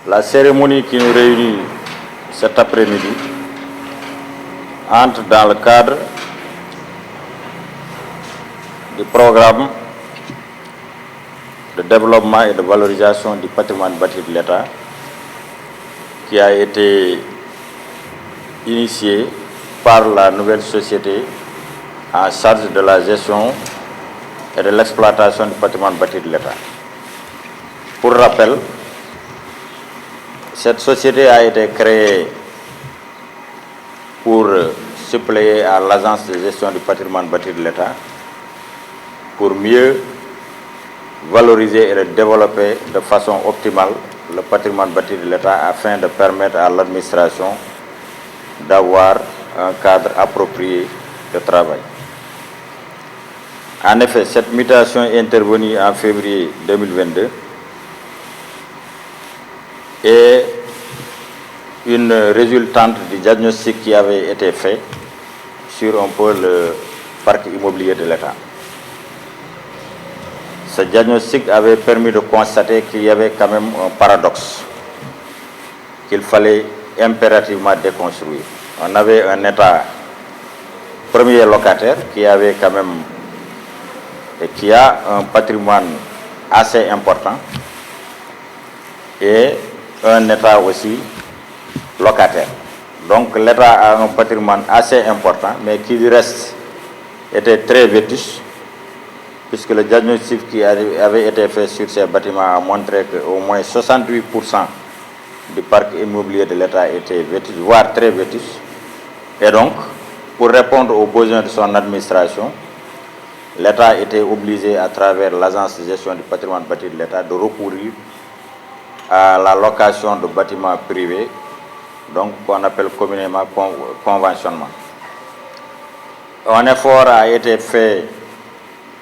La cérémonie qui nous réunit cet après-midi entre dans le cadre du programme de développement et de valorisation du patrimoine bâti de l'État qui a été initié par la nouvelle société en charge de la gestion et de l'exploitation du patrimoine bâti de l'État. Pour rappel, cette société a été créée pour suppléer à l'Agence de gestion du patrimoine bâti de l'État pour mieux valoriser et développer de façon optimale le patrimoine bâti de l'État afin de permettre à l'administration d'avoir un cadre approprié de travail. En effet, cette mutation est intervenue en février 2022 et une résultante du diagnostic qui avait été fait sur un peu le parc immobilier de l'État. Ce diagnostic avait permis de constater qu'il y avait quand même un paradoxe qu'il fallait impérativement déconstruire. On avait un État premier locataire qui avait quand même et qui a un patrimoine assez important et un État aussi locataire. Donc l'État a un patrimoine assez important mais qui du reste était très vétuste puisque le diagnostic qui avait été fait sur ces bâtiments a montré qu'au moins 68% du parc immobilier de l'État était vétuste, voire très vétuste. Et donc, pour répondre aux besoins de son administration, l'État était obligé, à travers l'Agence de gestion du patrimoine bâti de l'État, de recourir à la location de bâtiments privés, donc qu'on appelle communément conventionnement. Un effort a été fait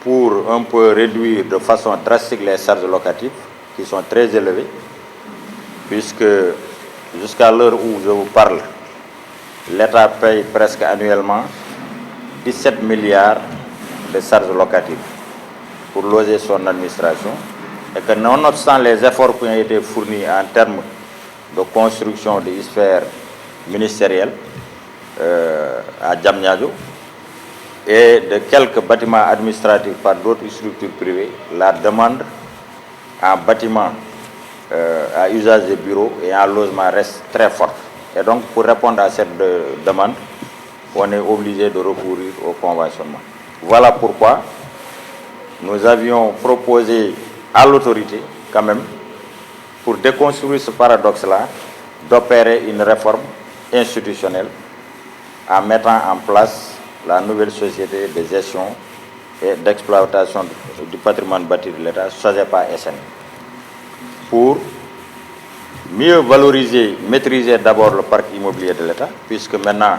pour un peu réduire de façon drastique les charges locatives, qui sont très élevées, puisque jusqu'à l'heure où je vous parle, l'État paye presque annuellement 17 milliards de charges locatives pour loger son administration, et que nonobstant les efforts qui ont été fournis en termes de construction de sphères ministérielles à Diamniadio, et de quelques bâtiments administratifs par d'autres structures privées, la demande en bâtiments à usage de bureaux et en logement reste très forte. Et donc, pour répondre à cette demande, on est obligé de recourir au conventionnement. Voilà pourquoi nous avions proposé à l'autorité, quand même, pour déconstruire ce paradoxe-là, d'opérer une réforme institutionnelle en mettant en place la nouvelle société de gestion et d'exploitation du patrimoine bâti de l'État, SOGEPA SN, pour mieux valoriser, maîtriser d'abord le parc immobilier de l'État, puisque maintenant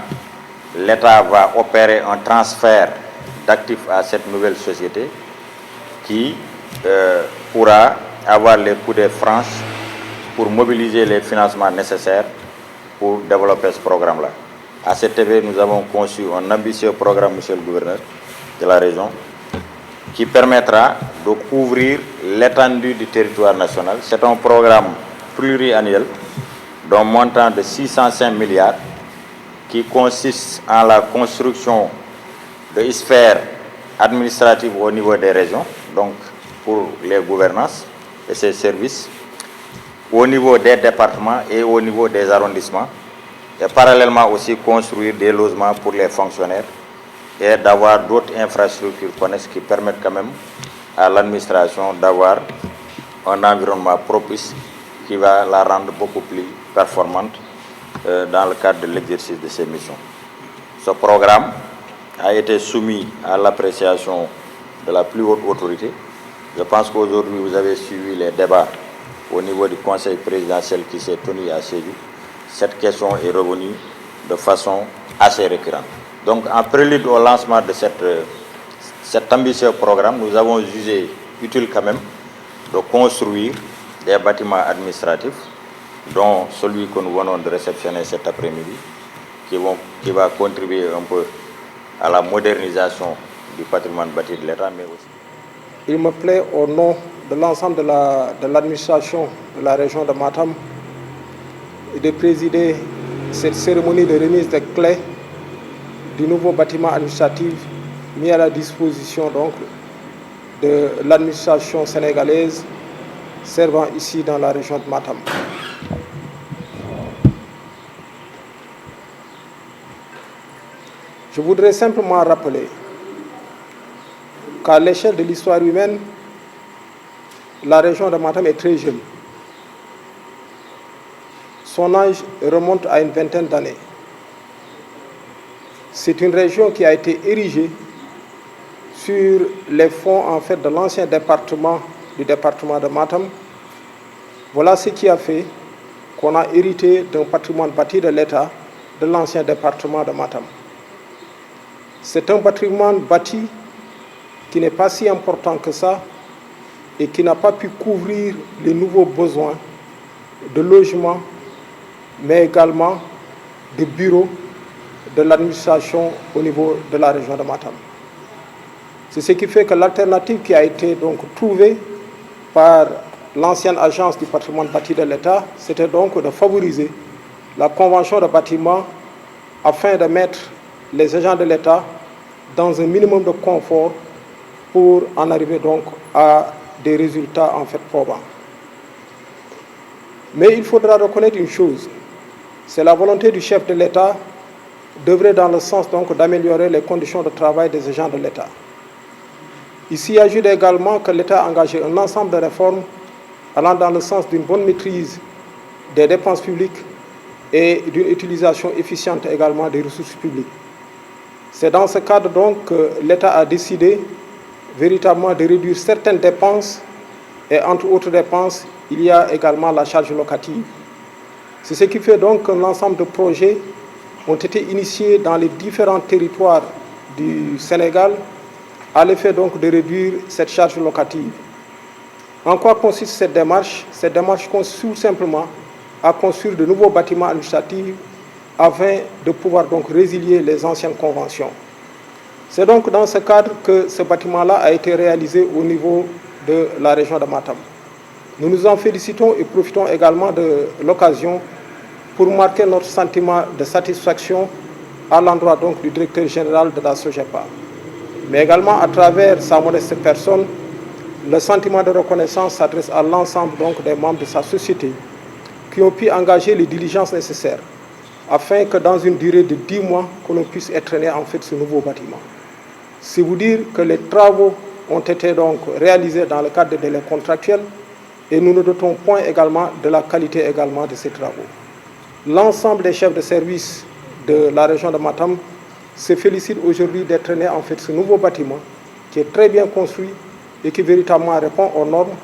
l'État va opérer un transfert d'actifs à cette nouvelle société qui pourra avoir les coudées franches pour mobiliser les financements nécessaires pour développer ce programme-là. À cet effet, nous avons conçu un ambitieux programme, monsieur le gouverneur de la région, qui permettra de couvrir l'étendue du territoire national. C'est un programme pluriannuel d'un montant de 605 milliards qui consiste en la construction de sphères administratives au niveau des régions, donc pour les gouvernances et ses services, au niveau des départements et au niveau des arrondissements, et parallèlement aussi construire des logements pour les fonctionnaires et d'avoir d'autres infrastructures connexes qui permettent quand même à l'administration d'avoir un environnement propice qui va la rendre beaucoup plus performante dans le cadre de l'exercice de ses missions. Ce programme a été soumis à l'appréciation de la plus haute autorité. Je pense qu'aujourd'hui, vous avez suivi les débats au niveau du Conseil présidentiel qui s'est tenu à Sédhiou. Cette question est revenue de façon assez récurrente. Donc, en prélude au lancement de cet ambitieux programme, nous avons jugé utile quand même de construire des bâtiments administratifs, dont celui que nous venons de réceptionner cet après-midi, qui va contribuer un peu à la modernisation du patrimoine bâti de l'État, mais aussi. Il me plaît, au nom de l'ensemble de l'administration de la région de Matam, de présider cette cérémonie de remise de clés du nouveau bâtiment administratif mis à la disposition donc de l'administration sénégalaise servant ici dans la région de Matam. Je voudrais simplement rappeler qu'à l'échelle de l'histoire humaine, la région de Matam est très jeune. Son âge remonte à une vingtaine d'années. C'est une région qui a été érigée sur les fonds en fait, de l'ancien département du département de Matam. Voilà ce qui a fait qu'on a hérité d'un patrimoine bâti de l'État de l'ancien département de Matam. C'est un patrimoine bâti qui n'est pas si important que ça et qui n'a pas pu couvrir les nouveaux besoins de logement, mais également de bureaux de l'administration au niveau de la région de Matam. C'est ce qui fait que l'alternative qui a été donc trouvée par l'ancienne agence du patrimoine bâti de l'État, c'était donc de favoriser la convention de bâtiment afin de mettre les agents de l'État dans un minimum de confort pour en arriver donc à des résultats en fait probants. Mais il faudra reconnaître une chose, c'est la volonté du chef de l'État d'œuvrer dans le sens donc d'améliorer les conditions de travail des agents de l'État. Ici, il ajoute également que l'État a engagé un ensemble de réformes allant dans le sens d'une bonne maîtrise des dépenses publiques et d'une utilisation efficiente également des ressources publiques. C'est dans ce cadre donc que l'État a décidé véritablement de réduire certaines dépenses et entre autres dépenses, il y a également la charge locative. C'est ce qui fait donc que l'ensemble de projets ont été initiés dans les différents territoires du Sénégal à l'effet donc de réduire cette charge locative. En quoi consiste cette démarche? Cette démarche consiste tout simplement à construire de nouveaux bâtiments administratifs afin de pouvoir donc résilier les anciennes conventions. C'est donc dans ce cadre que ce bâtiment-là a été réalisé au niveau de la région de Matam. Nous nous en félicitons et profitons également de l'occasion pour marquer notre sentiment de satisfaction à l'endroit donc du directeur général de la SOGEPA. Mais également à travers sa modeste personne, le sentiment de reconnaissance s'adresse à l'ensemble donc des membres de sa société qui ont pu engager les diligences nécessaires afin que dans une durée de 10 mois, que l'on puisse étraîner en fait ce nouveau bâtiment. C'est vous dire que les travaux ont été donc réalisés dans le cadre des délais contractuels et nous ne doutons point également de la qualité également de ces travaux. L'ensemble des chefs de service de la région de Matam se félicitent aujourd'hui d'étraîner en fait ce nouveau bâtiment qui est très bien construit et qui véritablement répond aux normes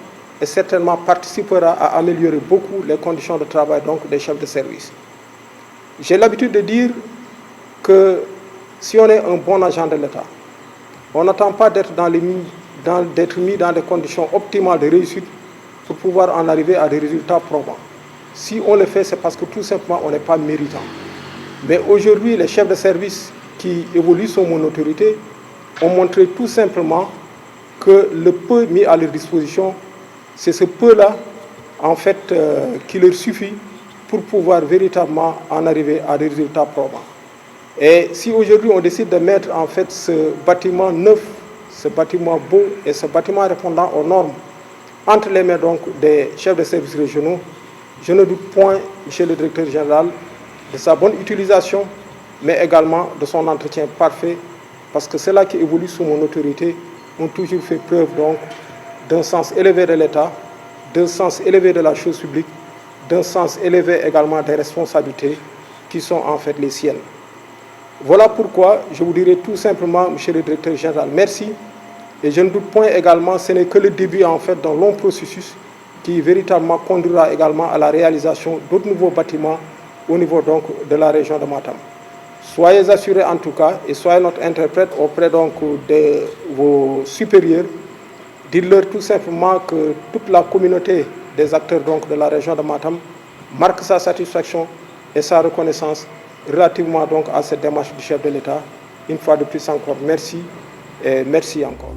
et certainement participera à améliorer beaucoup les conditions de travail donc, des chefs de service. J'ai l'habitude de dire que si on est un bon agent de l'État, on n'attend pas d'être mis dans des conditions optimales de réussite pour pouvoir en arriver à des résultats probants. Si on le fait, c'est parce que tout simplement on n'est pas méritant. Mais aujourd'hui, les chefs de service qui évoluent sous mon autorité ont montré tout simplement que le peu mis à leur disposition, c'est ce peu-là, en fait, qui leur suffit pour pouvoir véritablement en arriver à des résultats probants. Et si aujourd'hui on décide de mettre en fait ce bâtiment neuf, ce bâtiment beau et ce bâtiment répondant aux normes entre les mains donc des chefs de services régionaux, je ne doute point, monsieur le directeur général, de sa bonne utilisation, mais également de son entretien parfait, parce que ceux-là qui évoluent sous mon autorité ont toujours fait preuve donc d'un sens élevé de l'État, d'un sens élevé de la chose publique, d'un sens élevé également des responsabilités qui sont en fait les siennes. Voilà pourquoi je vous dirais tout simplement, monsieur le directeur général, merci. Et je ne doute point également, ce n'est que le début en fait d'un long processus qui véritablement conduira également à la réalisation d'autres nouveaux bâtiments au niveau donc de la région de Matam. Soyez assurés en tout cas et soyez notre interprète auprès donc de vos supérieurs. Dites-leur tout simplement que toute la communauté des acteurs donc de la région de Matam marque sa satisfaction et sa reconnaissance relativement donc à cette démarche du chef de l'État. Une fois de plus encore, merci et merci encore.